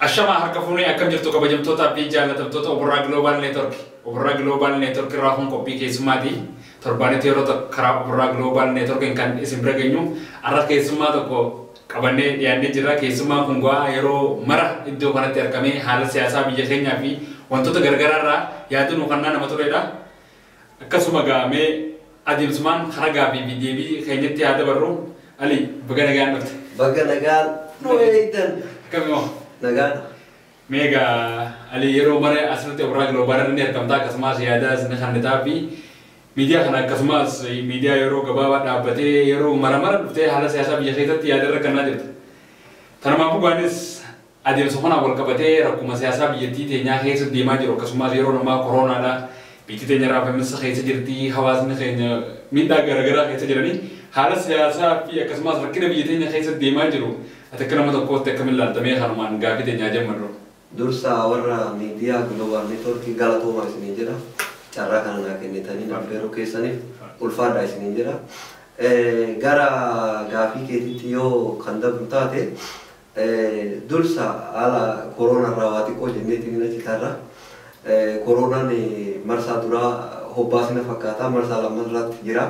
Ashama harkafuni akkam jirtu kabajamtoota fi jaallatamtoota Qophii Global Network. Qophii Global Network irraa kun qophii keessummaati. Torbaanitti yeroo karaa Qophii Global Network kan isin bira geenyu arra keessummaa tokko qabannee dhiyaannee jirra. Keessummaa kun yeroo mara iddoo kanatti argamee haala siyaasaa biyya keenyaa fi wantoota garagaraa irraa yaaduu nu kannaa nama turedha. Akkasuma gaamee adeemsumaan karaa gaaffii deebii keenyatti yaada barru Ali baga nagaan dhufte. Baga nagaan nu eegdan. Akkamimoo? Nagaan. Mega Ali yeroo mara asirratti Qophii Global ni argamta akkasumas yaada isin kannitaa fi miidiyaa kana akkasumas miidiyaa yeroo gabaabaa dhaabbatee yeroo mara dhuftee haala siyaasaa biyya keessatti yaada irra kannaa jirti. Kanaafuu gaanis adeemsa kana wal qabatee rakkuma siyaasaa biyyattii teenyaa keessa deemaa jiru akkasumas yeroo namaa koronaadha. Biyyi teenya raafamessa keessa jirti hawaasni keenya miidhaa garaagaraa keessa jiranii haala siyaasaa fi akkasumas rakkina biyya teenya keessa deemaa jiru akka nama tokkootti akkamiin ilaaltamee kanumaan gaaffii teenyaa jammadhu. Dursa warra miidiyaa Global Network galatoomaa isiniin jedha. Carraa kana naa kennitanii affeeruu keessaniif ulfaadhaa isiniin jedha. Gara gaaffii keetiitti yoo kan dabru taate dursa haala koronarraa waa xiqqoo jenneetiin achi tarra. Koronaan marsaa duraa hobbaasina fakkaataa marsaa lammatarratti jira.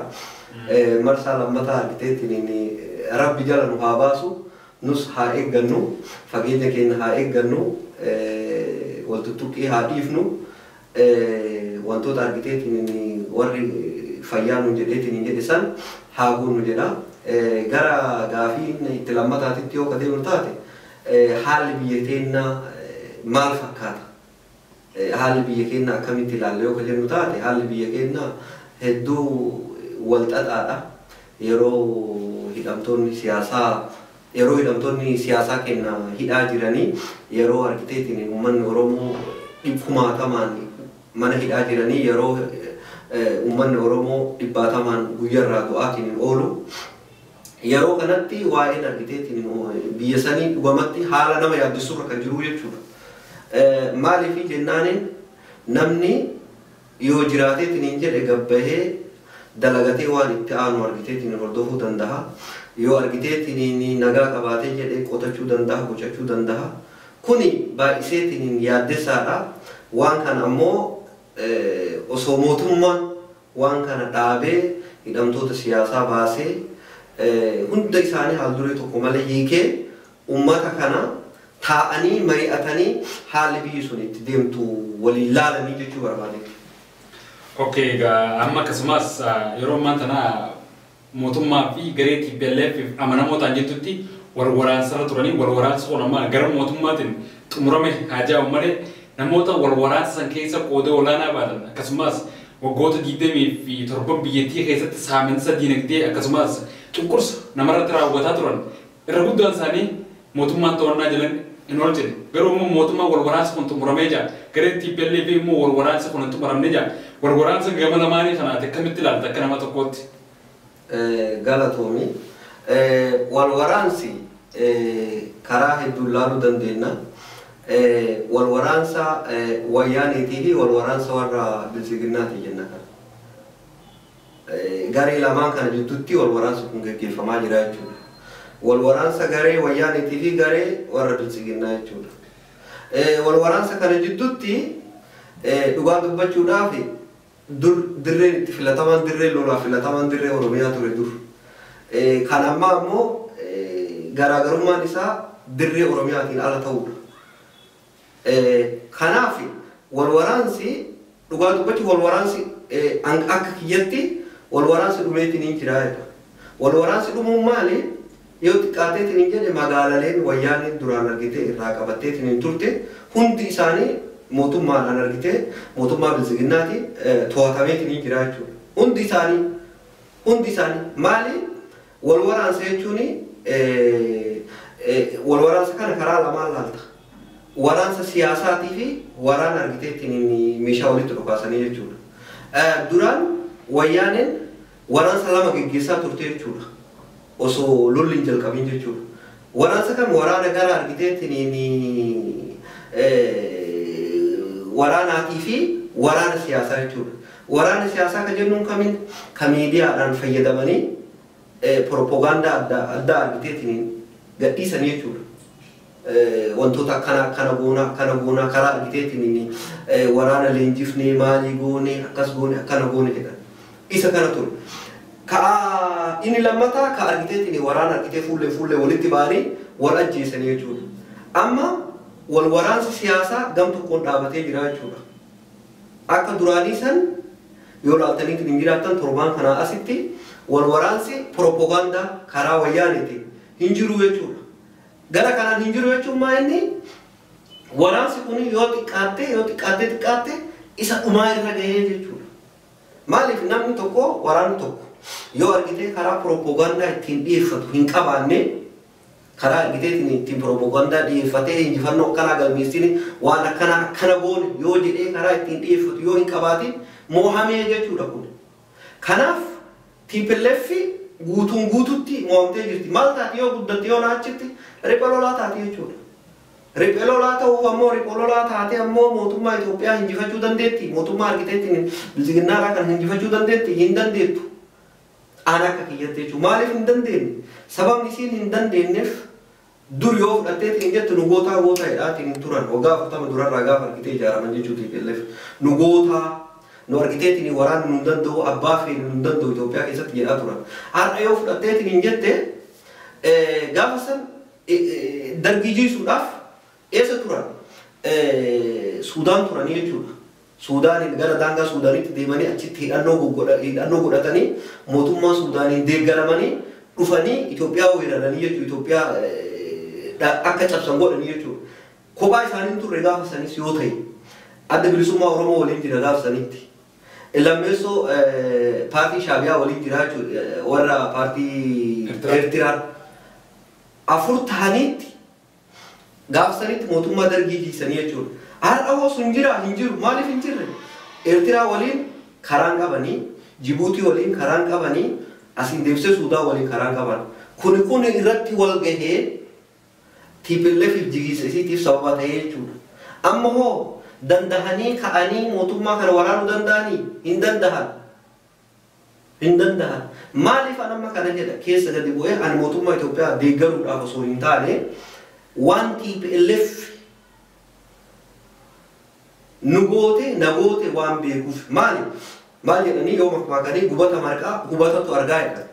Marsaa lammataa argiteetiin rabbi jala nu haa baasu nus haa eeggannu fageenya keenya haa eeggannu wal tuttuqqii haa dhiifnu wantoota argiteetiin warri fayyaa nu jedheetiin jedhe san haa guunnu jedha. Gara gaaffii itti lammataatitti yoo adeemnu taate haalli biyya keenyaa maal fakkaata? Haalli biyya keenyaa akkamitti ilaalla yoo jennu taate haalli biyya keenyaa hedduu wal xaxaadha. Yeroo hidhamtoonni siyaasaa keenya hidhaa jiranii yeroo argiteetiin uummanni Oromoo kumaatamaan mana hidhaa jiranii yeroo uummanni Oromoo dhibbaatamaan guyyaarraa du'aatiin oolu yeroo kanatti waa'een argiteetiin biyya sanii dhugumatti haala nama yaaddessuurra kan jiru jechuudha. Maaliif jennaaniin namni yoo jiraateetiin jedhe gabbahee dalagatee waan itti aanu argiteetiin hordofuu danda'a. Yoo argiteetiin nagaa qabaatee jedhee qotachuu danda'a, bocachuu danda'a. Kuni baay'iseetiin yaaddessaadha. Waan kana ammoo osoo mootummaan waan kana dhaabee hidhamtoota siyaasaa baasee hunda isaanii haal duree tokko malee hiikee uummata kana taa'anii mari'atanii haalli biyyi sun itti deemtu waliin laalanii jechuu barbaadetti. Okay, amma akkasumas yeroo ammaa tana mootummaa fi garee TPLF amanamootaan jettutti wal waraansarra turanii wal waraansa kun amma gara mootummaatiin xumurame haa jaa'u malee namoota wal waraansa san keessa qooda olaanaa baatan akkasumas waggoota 27 biyyattii keessatti saaminsa diinagdee akkasumas cunqursa namarratti raawwataa turan irra guddaan isaanii mootummaan to'annaa jiran hin oolchine garuu immoo mootummaa wal waraansa kun xumuramee jira garee TPLF immoo wal waraansa kun hin xumuramne jira wal waraansa gama lamaanii kanaati akkamitti ilaalta akka nama tokkootti. Galatoomi wal waraansi karaa hedduu ilaaluu dandeenya. Wal waraansa wayyaaniitii fi wal waraansa warra bilisiginnaati jenna kana. Garee lamaan kana jidduutti wal waraansi kun gaggeeffamaa jira jechuudha. Wal waraansa garee wayyaaniitii fi garee warra bilisiginnaa jechuudha. Wal waraansa kana jidduutti dhugaa dubbachuudhaaf dirreen itti filataman dirree lolaa filataman dirree Oromiyaa ture dur. Kan ammaa ammoo garaagarummaan isaa dirree Oromiyaatiin ala ta'uudha. Kanaaf wal waraansi dhugaa dubbachuu wal waraansi akka kiyyatti wal waraansi dhumeetiin hin jiraata. Wal waraansi dhumuun maali? Yoo xiqqaateetiin hin jedhe magaalaleen wayyaaniin duraan argite irraa qabatteetiin hin turte hundi isaanii mootummaadhaan argite mootummaa bilisiginnaati to'atameetiin hin jira jechuudha. Hundi isaanii maali? Wal waraansa jechuun wal waraansa kana karaa lamaan laalta. Waraansa siyaasaatii fi waraana argiteetiin meeshaa walitti dhukaasanii jechuudha. Duraan wayyaaneen waraansa lama gaggeessaa turte jechuudha. Osoo lolli hin jalqabin jechuudha. Waraansa kan waraana gara argiteetiin waraanaatii fi waraana siyaasaa jechuudha. Waraana siyaasaa kan jennuun kamiin kan miidiyaadhaan fayyadamanii propagaandaa adda argiteetiin gadhiisanii jechuudha. wantoota akkana goona karaa argiteetiin waraana leenjifnee maalii goone akkas goone akkana goone jedhan. Isa kana ture. Ka inni lammataa ka argiteetiin waraana argitee fuullee walitti ba'anii wal ajjeesanii jechuudha. Amma wal waraansi siyaasaa gam tokkoon dhaabatee jira jechuudha. Akka duraanii san yoo laaltaniitiin hin jiraattan torbaan kanaa asitti wal waraansi propoogaandaa karaa wayyaaniitiin hin jiru jechuudha. Gara kanaan hin jiru jechuun maa inni waraansi kun yoo xiqqaatte isa dhumaa irra gahee jechuudha. Maaliif namni tokko waraanni tokko yoo argitee karaa propoogaandaa ittiin dhiyeeffatu hin qabaanne karaa argiteetiin ittiin propoogaandaa dhiyeeffatee injifannoo akkanaa galmeessine waan akkana goone yoo jedhee karaa ittiin dhiyeeffatu yoo hin qabaatin moohamee jechuudha kun. Kanaaf TPLF guututti mo'amtee jirti. Maal taati yoo guddatte yoo naachitti riphee lolaa taati jechuudha. Riphee lolaa ta'uuf ammoo riphee lolaa taate ammoo mootummaa Itoophiyaa injifachuu dandeetti. Mootummaa argiteetiin bilchiginnaadhaa kan injifachuu dandeetti hin dandeettu. Aan akka kiyyatti jechuudha. Maaliif hin dandeenye? Sababni isiin hin dandeenyeef dur yoo fudhatteetiin jettu nu gootaa jedhaatiin hin turan. Waggaa 40 durarraa gaafa argitee ijaaraman jechuudha TPLF. Nu gootaa nu argiteetiin waraanni nu danda'u abbaa feene nu danda'u Itoophiyaa keessatti jedhaa turan. Har'a yoo fudhatteetiin hin jette gaafa san dargii jiisuudhaaf eessa turan? Suudaan turanii jechuudha. Suudaaniin gara daangaa Suudaanitti deemanii achitti hidhannoo godhatanii mootummaa Suudaaniin deeggaramanii dhufanii Itoophiyaa weeraranii jechuudha. Itoophiyaa akka cabsan godhanii jechuudha. Kophaa isaanii turre gaafa sanis yoo ta'e adda bilisummaa Oromoo waliin jira gaafa sanitti. Lammeessoo paartii Shaabiyaa waliin jira jechuudha. Warra paartii Eertiraa afur ta'aniitti gaafa sanitti mootummaa dargii jiisanii jechuudha. Har'a hoo sun jira hin jiru maaliif hin jirre? Eertiraa waliin karaan qabanii, Jibuutii waliin karaan qabanii, asiin deebisee Suudaan waliin karaan qaban. Kun irratti wal gahee TPLF jigiisisiitiif sababa ta'ee jechuudha. Amma hoo dandahanii ka'anii mootummaa kana waraanuu danda'anii hin dandahan. Maaliif amma kana jedha keessa gadi bu'ee ani mootummaa Itoophiyaa deeggaruudhaaf osoo hin taane waan TPLF nu goote waan beekuuf maal jedhanii yoo makmaakanii gubata marqaa gubatatu argaa jedhan.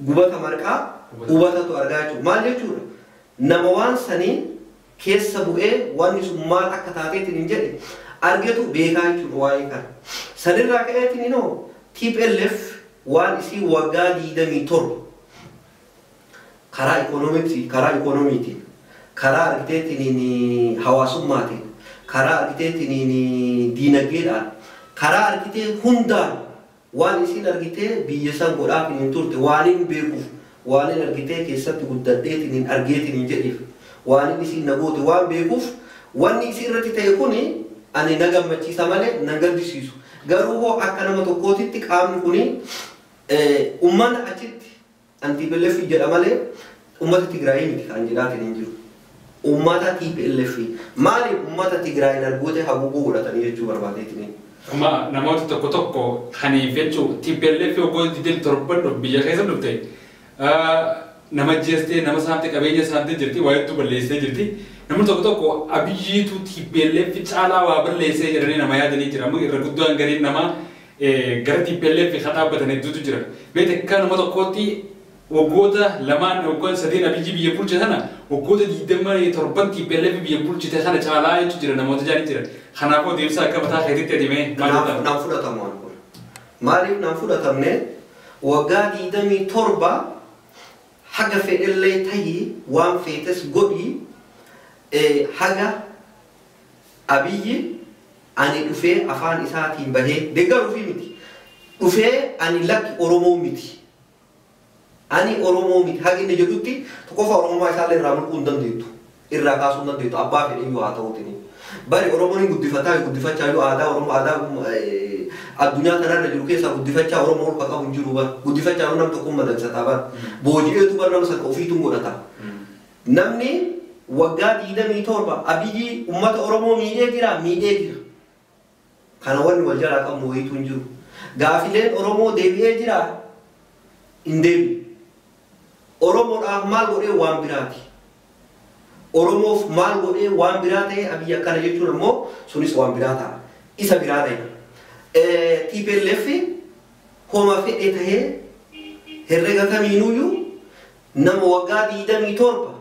Gubata marqaa gubatatu argaa jechuudha. Maal jechuudha? Nama waan sanii keessa bu'ee wanni sun maal akka taateetiin hin jedhe argetu beekaa jechuudha waa'ee kana. Sanirraa ka'eetiin inoo TPLF waan isii waggaa 27 karaa ikoonomiitiin, karaa argiteetiin hawaasummaatiin, karaa argiteetiin diinagdeedhaan, karaa argitee hundaan waan isiin argitee biyya san godhaaf hin turte waan hin beekuuf, waan hin argitee keessatti guddadheetiin hin argeetiin hin jedheef, waan hin isiin nagoote waan beekuuf, wanni isii irratti ta'e kuni ani na gammachiisa malee na gaddisiisu. Garuu hoo akka nama tokkootitti qaamni kuni ummata achitti TPLF jedha malee ummata Tigraayii miti kan jedhaatiin hin jiru. Ummata TPLF maaliif ummata Tigraayiin argootee haguuguu godhatanii jechuu barbaadeetiin. Amma namoota tokko kaniif jechuu TPLF ogoo 27 biyya keessa dhufte nama jeestee nama saamte qabeenya saamte jirti waa hedduu balleessee jirti. Namni tokko abiyyiitu TPLF caalaa waa balleessee jedhanii nama yaadanii jira. Amma irra guddaan gariin nama gara TPLF kan dhaabbatan hedduutu jira. Beekte akka nama tokkootti waggoota lamaan waggoota sadeen abiyyi biyya bulche sana waggoota 27 TPLF biyya bulchite sana caalaa jechuun jira namoota jaanii jira. Kanaafuu deemsa akka mataa keetitti adeemee naan fudhatamu waan kun. Maaliif naan fudhatamne waggaa 27 haga fedhellee ta'ii waan feetes godhii haga abiyyi ani dhufee afaan isaatiin bahee deeggaruufi miti. Dhufee ani lakki Oromoo miti. Ani Oromoo miti. Haga inni jedhutti tokkoffaa Oromummaa isaallee irraa mulquu hin dandeettu. Irraa kaasuu hin dandeettu. Abbaa fedhe iyyuu haa ta'uutiin. Bari Oromoon guddifachaa iyyuu aadaa Oromoo aadaa addunyaa kanarra jiru keessaa guddifachaa Oromoo ol qabu hin jiru bara. Guddifachaa nam tokko madaqsataa bara. Booji'eetu bara nama sana ofiitu godhata. Namni waggaa 27 abiyyi ummata Oromoo miidhee jira. Kana wanni wal jalaa qabnu wayiitu hin jiru. Gaafileen Oromoo deebi'ee jira hin deebi'u. Oromoodhaaf maal godhee waan biraati. Oromoof maal godhee waan biraa ta'e abiyyi akkana jechuun ammoo sunis waan biraa ta'a. Isa biraa ta'e. TPLF homa fedhe ta'ee herrega kamiinuyyuu nama waggaa 27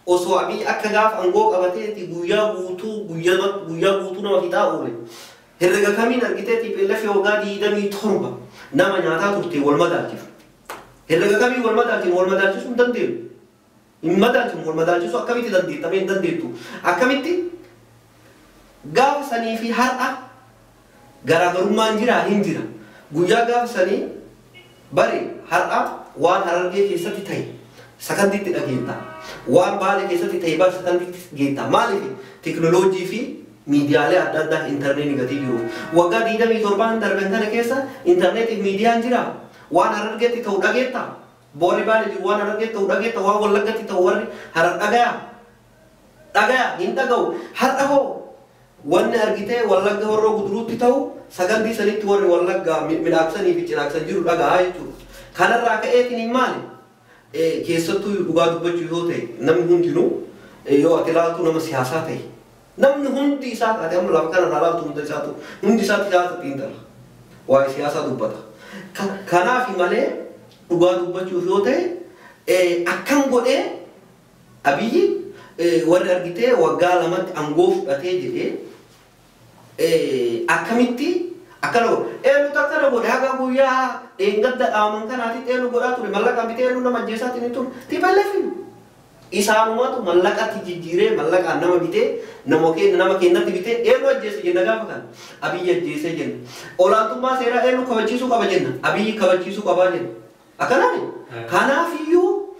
osoo abiyyi akka gaafa aangoo qabateeti guyyaa guutuu nama fixaa oole. Herrega kamiin argitee TPLF waggaa 27 nama nyaataa turte wal madaalchisu. Herrega kamiin wal madaalchisuu hin dandeenyu. Hin madaalchisu wal madaalchisu akkamitti dandeettamee hin dandeettu. Akkamitti gaafa sanii fi har'a garaagarummaan jira hin jira. Guyyaa gaafa sanii bari har'a waan Harargee keessatti ta'e sakantiitti dhageetta. Waan Baalee keessatti ta'e bar sakantiitti geetta. Maaliif teknooloojii fi miidiyaalee adda addaa intarneetii gatii jiru. Waggaa 27 darban kana keessa intarneetii fi miidiyaan jira. Waan Harargeetti ta'u dhageetta. Boori Baalee jiru waan Harargeetti ta'u dhageetta. Waan Wallaggatti ta'u warri Harar dhagaya hin dhaga'u. Har'a hoo wanni argitee Wallagga Horroo Guduruutti ta'u sagantii sanitti warri Wallaggaa midhaaksanii fi cinaaksan jiru dhaga'a jechuudha. Kanarraa ka'eetiin hin maali? Keessattuu dhugaa dubbachuu yoo ta'e namni hundinuu yoo ati ilaaltu nama siyaasaa ta'e namni hundi isaa taate amma lafa kanarraa ilaaltu hunda isaatu hundi isaatti siyaasatti hin tala. Waa'ee siyaasaa dubbata. Kanaaf malee dhugaa dubbachuuf yoo ta'e akkam godhee abiyyi warri argitee waggaa lamatti aangoo fudhatee jedhee akkamitti akkana godhe. Eenyutu akkana godhe haga guyyaa dheengadda dhaaman kanaatti eenyu godhaa ture mallaqaan bitee eenyu nama ajjeesaatiin hin ture TPLF isaanumatu mallaqatti jijjiiree mallaqaan nama bitee nama keenyatti bitee eenyu ajjeese jenna gaafa kana abiyyi ajjeesee jenna. Olaantummaa seeraa eenyu kabachiisuu qaba jenna abiyyi kabachiisuu qabaa jenna. Akkanaani kanaafiyyuu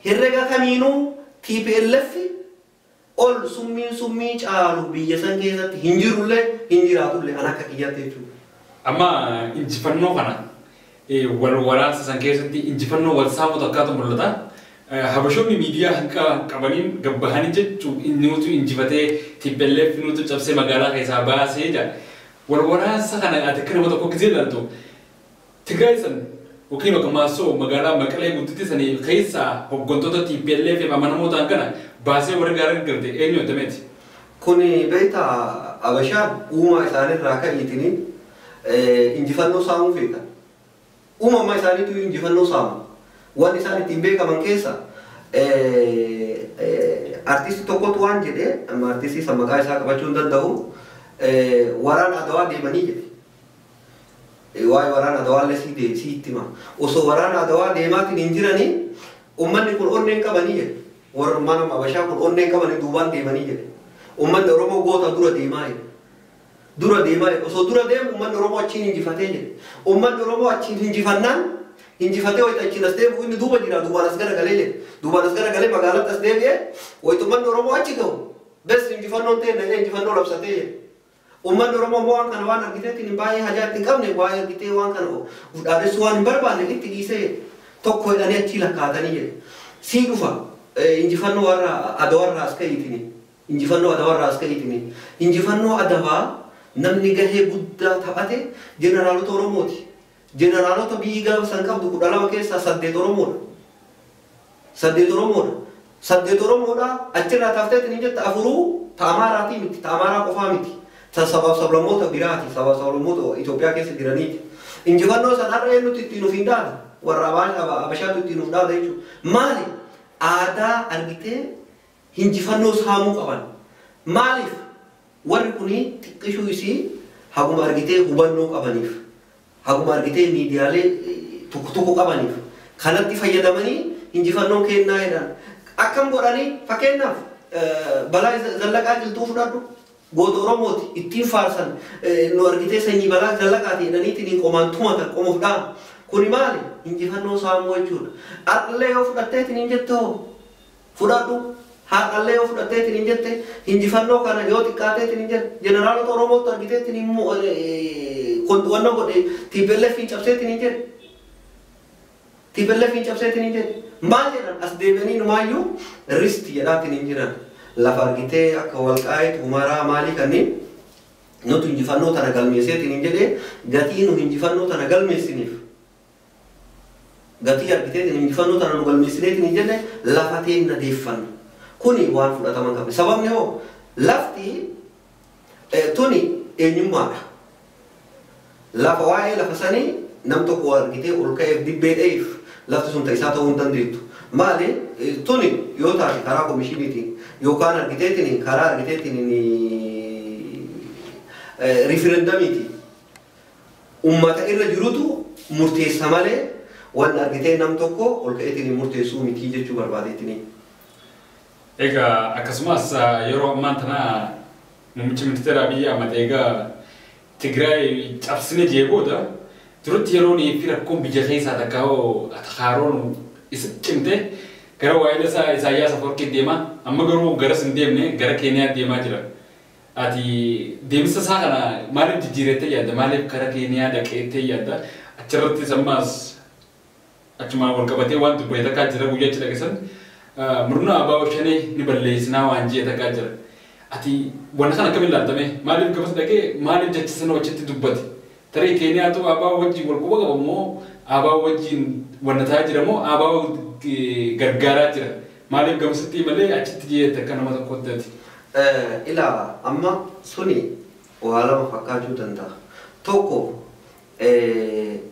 herrega kamiinuu TPLF ol summii caalu biyya san keessatti hin jirullee hin jiraatullee an akka kiyyaatti jechuudha. Amma injifannoo kana wal waraansa san keessatti injifannoo wal saamutu akkaatu mul'ata. Habashoonni miidiyaa qabaniin gabbahanii jechuun nutu injifatee TPLF nutu cabsee magaalaa keessaa baasee jira. Wal waraansa kana ati akka nama tokko gisee ilaaltu Tigraay san yookiin Maasoo magaalaa Maqalee guddittii sanii keessaa hooggantoota TPLF amanamoo ta'an kana baasee warri gaarii gargarte eenyu addameeti. Kun beektaa Habashaan uumaa isaaniirraa ka'eetiin injifannoo saamuu feetan. Uumamaa isaaniitu injifannoo saamu. Wanti isaan ittiin beekaman keessa artisti tokkotu waan jedhee amma artistii san maqaa isaa qabachuu hin danda'u waraana Adawaa deemanii jedhe. Waa'ee waraana Adawaallee sitti hima. Osoo waraana Adawaa deemaatiin hin jiranii uummanni kun onneen qabanii jedhe. Warra mana Habashaa kun onneen qabanii duubaan deemanii jedhe. Uummanni Oromoo goota dura deemaa jedhe. Dura deemaa jedhe. Osoo dura deemu uummanni Oromoo achiin injifatee jedhe. Uummanni Oromoo achiin injifannaan injifatee wayita achiin as deemu inni duuba jira duubaan as garagalee jedhe. Duubaan as garagalee magaalatti as deebi'ee wayita uummanni Oromoo achi ga'u. Bes injifannoon ta'e nagee injifannoo labsatee jedhe. Uummanni Oromoo waan kana waan argiteetiin baay'ee hajaa itti hin qabne waa'ee argitee waan kana dhaadessuu waan hin barbaanne itti dhiisee tokko hidhanii achii lakkaatanii jedhe. Sii dhufa injifannoo warra Adawaarraa as ka'eetiin injifannoo Adawaarraa as ka'eetiin injifannoo Adawaa namni gahee guddaa taphate jeneraalota Oromooti. Jeneraalota biyyi gaafa san qabdu 12 keessaa 8 Oromoodha. 8 Oromoodha. 8 Oromoodha achirraa taafteetiin hin jette afuruu Amaaraatii miti Amaaraa qofaa miti. Sabaaf sablammoota biraati sabaaf sablammoota Itoophiyaa keessa jiraniiti. Injifannoo san har'a eenyutu ittiin of hin dhaada warra Habashaatu ittiin of dhaada jechuudha. Maali? Aadaa argitee injifannoo saamuu qaban. Maaliif? Warri kuni xiqqishuu isii haguma argitee hubannoo qabaniif. Haguma argitee miidiyaalee tokko qabaniif. Kanatti fayyadamanii injifannoon kennaa jedhan. Akkam godhanii fakkeenyaaf balaa zallaqaa jiltuu fudhadhu. Goota Oromooti ittiin faarsan nu argitee sanyii balaa zallaqaati jedhaniitiin qomaan tumatan qomuuf dhaam. Kuni maali? Injifannoo saamuu jechuudha. Har'allee yoo fudhatteetiin hin jette hoo fudhadhu. Har'allee yoo fudhatteetiin hin jette injifannoo kana yoo xiqqaateetiin hin jette jeneraalota Oromootti argiteetiin immoo wanna godhe TPLF hin cabseetiin hin jedhe. TPLF hin cabseetiin hin jedhe. Maal jedhan as deebi'anii numaayyuu risti jedhaatiin hin jiran. Lafa argitee akka Walqaayit Humaraa maalii kanneen nuti injifannoo tana galmeesseetiin hin jedhee gatii nu injifannoo tana galmeessiniif. Gatii argiteetiin injifannoo tana nu galmeessineetiin hin jedhe lafa teen nadeeffanna. Kuni waan fudhataman qabne. Sababni hoo lafti tuni eenyummaadha. Lafa waa'ee lafa sanii nam tokko argitee ol ka'eef dibbeedheef lafti sun ta'isaa ta'uu hin dandeettu. Maali tuni yoo taate karaa komishiniitiin yookaan argiteetiin karaa argiteetiin riiferendamiiti. Ummata irra jirutu murteessa malee waan argitee nam tokko ol ka'eetiin murteessuu miti jechuu barbaadeetiin. Egaa akkasumas yeroo ammaan tana muummichi ministeera Abiy Ahmed egaa Tigraay cabsine jeebooda duratti yeroo fi rakkoon biyya keessaa takkaa'oo atahaaroon isa cimte gara waa'ee Isaayyaas Afwerqii deema amma garuu garas hin deemne gara Keeniyaa deemaa jira. Ati deemsa isaa kana maaliif jijjiirettee yaadda? Maaliif gara Keeniyaa dhaqeettee yaadda? Achirratti sammaas achumaan wal qabatee waan dubbate takkaa jira guyyaa achi dhageessan murna abaaboo shanee ni balleessinaa waan jee takkaa jira. Ati wanta kana akkamiin ilaaltame? Maaliif gabas dhaqee maaliif jecha achitti dubbate? Tarii Keeniyaatu abaaboo wajjin wal quba qaba moo abaaboo wajjin wanta ta'aa jira moo abaaboo gargaaraa jira? Maaliif gabasitti malee achitti jeetta akka nama tokkotti ati? Ilaa amma suni waa lama fakkaachuu danda'a. Tokko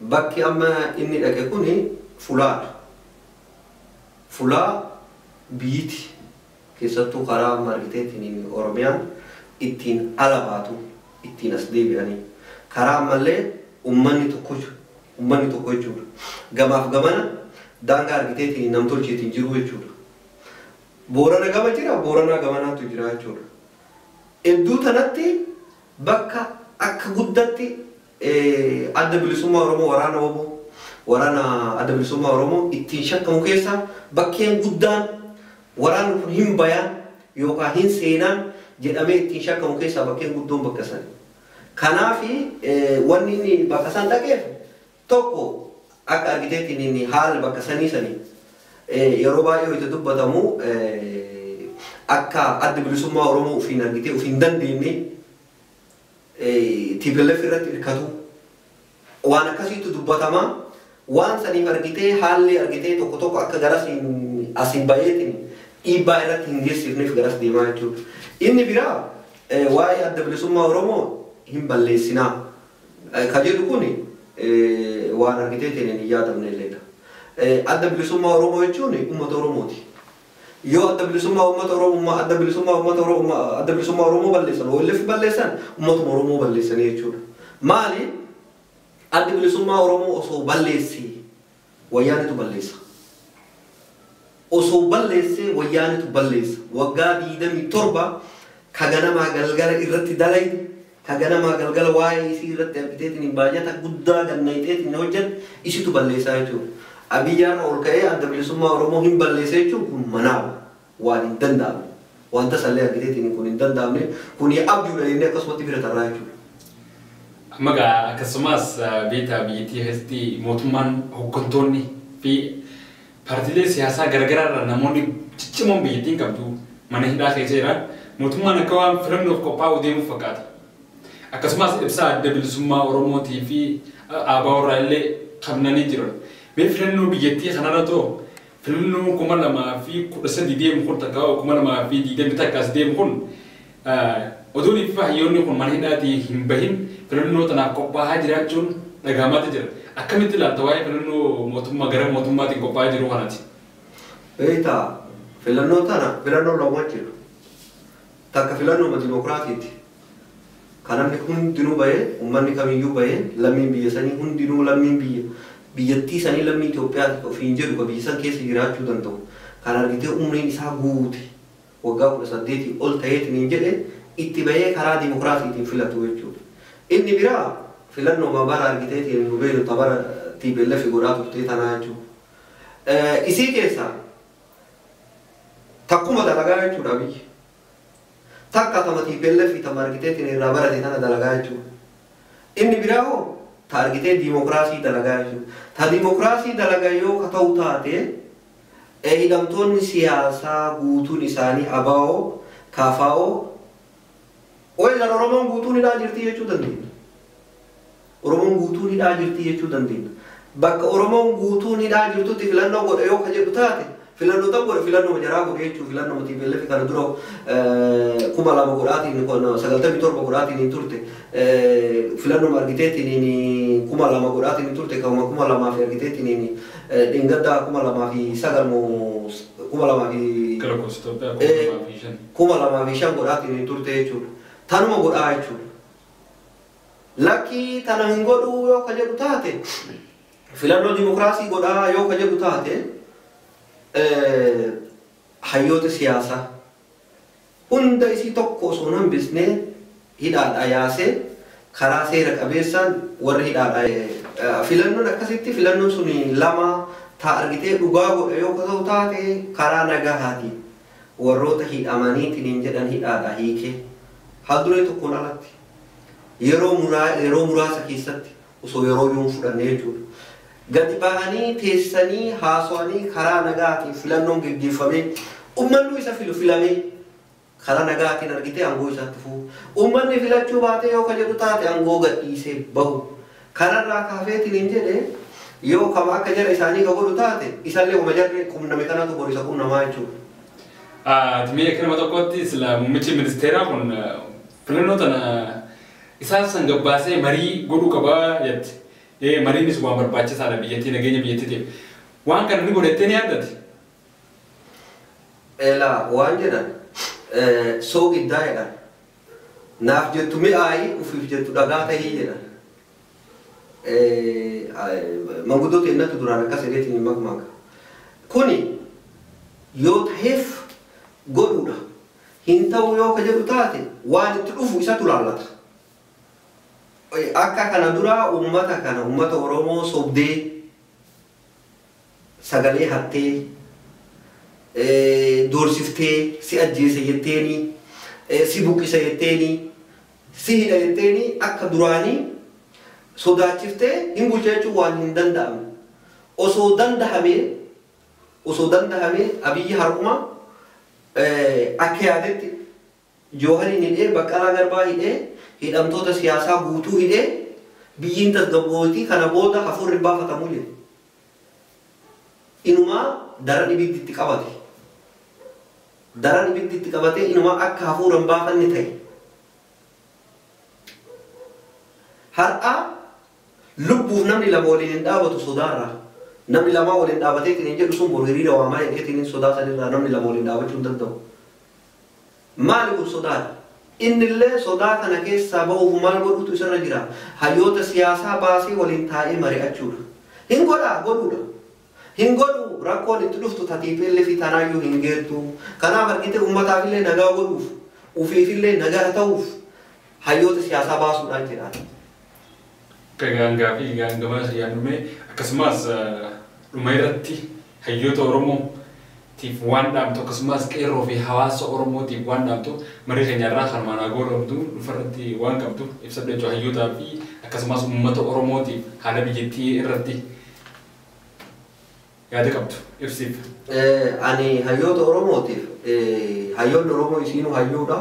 bakki amma inni dhaqe kuni fulaadha. Fulaa biyyiti keessattuu karaa margiteetiin Oromiyaan ittiin ala baatu ittiin as deebi'anii karaa ammallee ummanni tokko jechuudha. Gamaaf gamana daangaa argiteetiin namtolcheetiin jiru jechuudha. Boorana gama jira, Booranaa gamanaatu jira jechuudha. Iddoo tanatti bakka akka guddatti adda bilisummaa Oromoo waraana adda bilisummaa Oromoo ittiin shakkamu keessaa bakkeen guddaan waraanni kun hin bayaan yookaan hin seenaan jedhamee ittiin shakkamu keessaa bakkeen guddoon bakka sani. Kanaafi wanni inni bakka san dhaqeef tokko akka argiteetiin haala bakka sanii yeroo baay'ee itti dubbatamu akka adda bilisummaa Oromoo ofiin argitee ofiin dandeenye TPLF irratti hirkatu waan akkasiitu dubbatama. Waan saniif argitee haalli argitee tokko akka garas asiin bayeetiin dhiibbaa irratti hin geessifneef garas deemaa jechuudha. Inni biraa waa'ee adda bilisummaa Oromoo hin balleessinaa ka jedhu kuni waan argiteetiin hin yaadamne illeedha. Adda bilisummaa Oromoo jechuun uummata Oromooti. Yoo adda bilisummaa uummata Oromoo adda bilisummaa Oromoo balleessan OLF balleessan uummatuma Oromoo balleessanii jechuudha. Maali? Adda bilisummaa Oromoo osoo balleessee wayyaanitu balleessa. Osoo balleessee wayyaanitu balleessa. Waggaa 27 ka ganamaa galgala irratti dalaytu ka ganamaa galgala waa'ee isii irratti argiteetiin baay'ata guddaa gannayiteetiin hojjetu isitu balleessaa jechuudha. Abiyyaan ol ka'ee adda bilisummaa Oromoo hin balleessa jechuun kun manaadha. Waan hin danda'amne. Wanta sallee argiteetiin kun hin danda'amne kuni abjuudha jennee akkasumatti bira tarraa jechuudha. Amma akkasumas biyyattii keessatti mootummaan hooggantoonni fi paartiilee siyaasaa garagaraa irraa namoonni ciccimoon biyyattiin qabdu mana hidhaa keessa jira. Mootummaan akka waan filannoof qophaa'u deemuuf fakkaata. Akkasumas ibsaa adda bilisummaa Oromootii fi ABO irraa illee qabnanii jiran. Mee filannoo biyyattii kanarra too filannoo 2013 deemu kun takka 2020 takkaas deemu kun oduun fi hayyoonni kun mana hidhaatii hin bahin filannoo tanaaf qophaa'aa jiraachuun dhagahamaatti jira. Akkamitti ilaalta waa'ee filannoo mootummaa gara mootummaatiin qophaa'aa jiru kanaati? Beektaa filannoo tana filannoo lama jira. Takka filannoo dimokiraatiiti. Kan namni hundinuu bahee uummanni kamiyyuu bahee lammiin biyya sanii hundinuu lammiin biyyattii sanii lammii Itoophiyaa ofiin jedhu ka biyya san keessa jiraachuu danda'u. Kan argitee umriin isaa guute waggaa 18 ol ta'eetiin jedhe itti bahee karaa dimokiraatiitiin filatu jechuudha. Inni biraa filannoo bara argiteetiin nu beeku tabara TPLF godhaa turtee tanaa jechuudha. Isii keessaa takkuma dalagaa jechuudha biyyi. Takka tama TPLF tama argiteetiin irraa barate tana dalagaa jechuudha. Inni biraa hoo ta argitee dimokiraasii dalagaa jechuudha. Ta dimokiraasii dalagaa yoo ka ta'u taate hidhamtoonni siyaasaa guutuun isaanii ABO, KFO Oilan Oromoon guutuun hidhaa jirti jechuu dandeenya. Oromoon guutuun hidhaa jirti jechuu dandeenya. Bakka Oromoon guutuun hidhaa jirtutti filannoo godha yoo ka jedhu taate filannoo tokko filannoo jaraa godhee jechuun filannoo TPLF kana dura 2000 godhaatiin kun 97 godhaatiin turte filannoo argiteetiin 2000 godhaatiin turte kan 2000 fi argiteetiin dingata 2000 fi sagalmoo 2000 fi kuma lama fi shan godhaatiin turte jechuudha. Tanuma godhaa jechuudha. Lakkii tana hin godhuu yoo ka jedhu taate filannoo dimokiraasii godhaa yoo ka jedhu taate hayyoota siyaasaa hunda isii tokko osoo hin hambisnee hidhaadhaa yaasee karaa seera qabeessaan warri hidhaadhaa filannoon akkasitti filannoon suni lama taa argitee dhugaa godha yoo ta'u taate karaa nagahaati warroota hidhamaniitiin jedhan hidhaadhaa hiikee haalduree tokkoon alatti yeroo muraasa keessatti osoo yeroo yuun fudhanne jechuudha. Gadi bahanii teessanii haasawanii karaa nagaatiin filannoon gaggeeffamee uummanni isa filamee karaa nagaatiin argitee aangoo isaatti fufu. Uummanni filachuu baatee yoo ka jedhu taate aangoo gadhiisee bahu. Kanarraa kaafeetiin jedhe yoo kama akka jara isaanii ka godhu taate isallee kuma jarree qunname kanatu borisa qunnamaa jechuudha. Timee akkuma tokkotti isla muummichi ministeeraa kun filannoo tana isaan san gabbaasee marii godhuu qabaa jetti. Mariinis waan barbaachisaadha biyyattii nageenya biyyattiitiif. Waan kana ni godhattee ni yaaddate? Elaa waan jedhan soogiddaa jedhan. Naaf jettu mi'aayi ufiif jettu dhagaa ta'ii jedhan. Manguddoota innatu duraan akkas edeetiin hin makmaaka. Kuni yoo ta'eef godhuudha. Hin ta'u yoo ka jedhu taate waan itti dhufu isatu laallata. Akka kana dura ummata Oromoo sobdee sagalee hattee doorsiftee si ajjeese jetteeni si buqqisa jetteeni si hidha jetteeni akka duraanii sodaachiftee hin bulcha jechuun waan hin danda'amne. Osoo dandahamee Abiyyi har'uma akka yaadetti Joohariin hidhee Baqqalaa Garbaa hidhee hidhamtoota siyaasaa guutuu hidhee biyyiin tasgabbootii kana booda hafuurri baafatamuu jedhe. Inumaa daran ibiddi itti qabate. Daran ibiddi itti qabatee inumaa akka hafuura hin baafanne ta'e. Har'a lubbuuf namni lama waliin hin dhaabatu sodaarraa. Namni lamaa waliin dhaabatee hin jedhu sun boru hiriira waamaa jedheetiin sodaa sanirraa namni lama waliin dhaabachuu hin danda'u. Maali kun sodaadha? Innillee sodaa kana keessaa ba'uuf maal godhutu isarra jira. Hayyoota siyaasaa baasee waliin taa'ee mari'achuudha. Hin godhaa godhuudha. Hin godhu rakkoon itti dhuftu TPLF fi tanaayyuu hin geertu. Kanaaf argite uummataafillee nagaa godhuuf ufiifillee nagaa ta'uuf hayyoota siyaasaa baasuudhaan jedhaan. Gaangaa fi gaangamaa yaadumee akkasumas dhuma irratti hayyoota Oromoo tiif waan dhaabtu akkasumas qeerroo fi hawaasa Oromootiif waan dhaabtu marii keenyarraa kan maanaa godhamtu dhufarratti waan qabdu ibsadhu jechuudha hayyootaa fi akkasumas uummata Oromootiif haala biyyattii irratti yaada qabdu ibsiif. Ani hayyoota Oromootiif hayyoonni Oromoo isiinuu hayyuudha.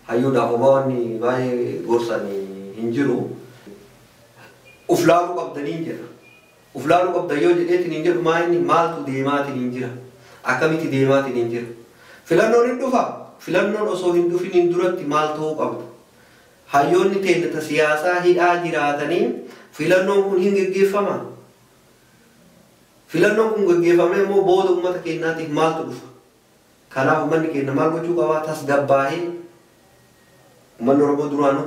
Hayyuudhaaf obaawwanni baay'ee gorsanii hin jiru. Uflaaluu qabdanii jira. Uflaaluu qabdan yoo jedheetiin hin jedhu maaltu deemaatiin hin jira. Akkamitti deemaatiin hin jira. Filannoon hin dhufa. Filannoon osoo hin dhufiniin duratti maal ta'uu qabdu. Hayyoonni teennata siyaasaa hidhaa jiraatanii filannoon kun hin geggeeffama. Filannoon kun geggeeffamee immoo booda uummata keenyaatiif maaltu dhufa. Kanaaf uummanni keenya maal gochuu qabaa tasgabbaa'ee uummanni Oromoo duraanuu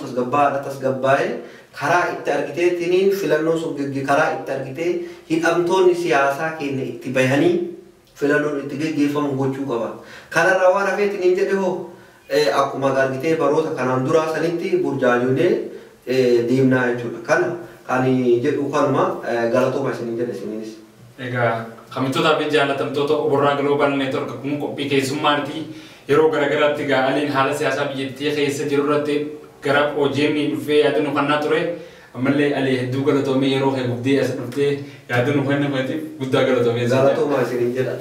tasgabbaa'ee karaa itti argiteetiin filannoon sun karaa itti argitee hidhamtoonni siyaasaa keenya itti bahanii filannoon itti geggeeffamu gochuu qaba. Kanarraa waan hafeetiin hin jedhe hoo akkuma argitee baroota kanaan duraa sanitti burjaajonnee deemnaa jechuudha. Kana kan jedhu kanuma galatooma isin jedhe isiniinis. Egaa kamitootaa fi jaalatamtoota Oborraa Global Network kun qophii keessummaati yeroo garagaraatti gaa'aliin haala siyaasaa biyyattii keessa jiru irratti gara OGM dhufee yaada nu kennaa ture. Ammallee alee hedduu galatoomee yeroo kee gubdee as dhuftee yaada nu kennameetiif guddaa galatoomee. Galatooma isin jedha.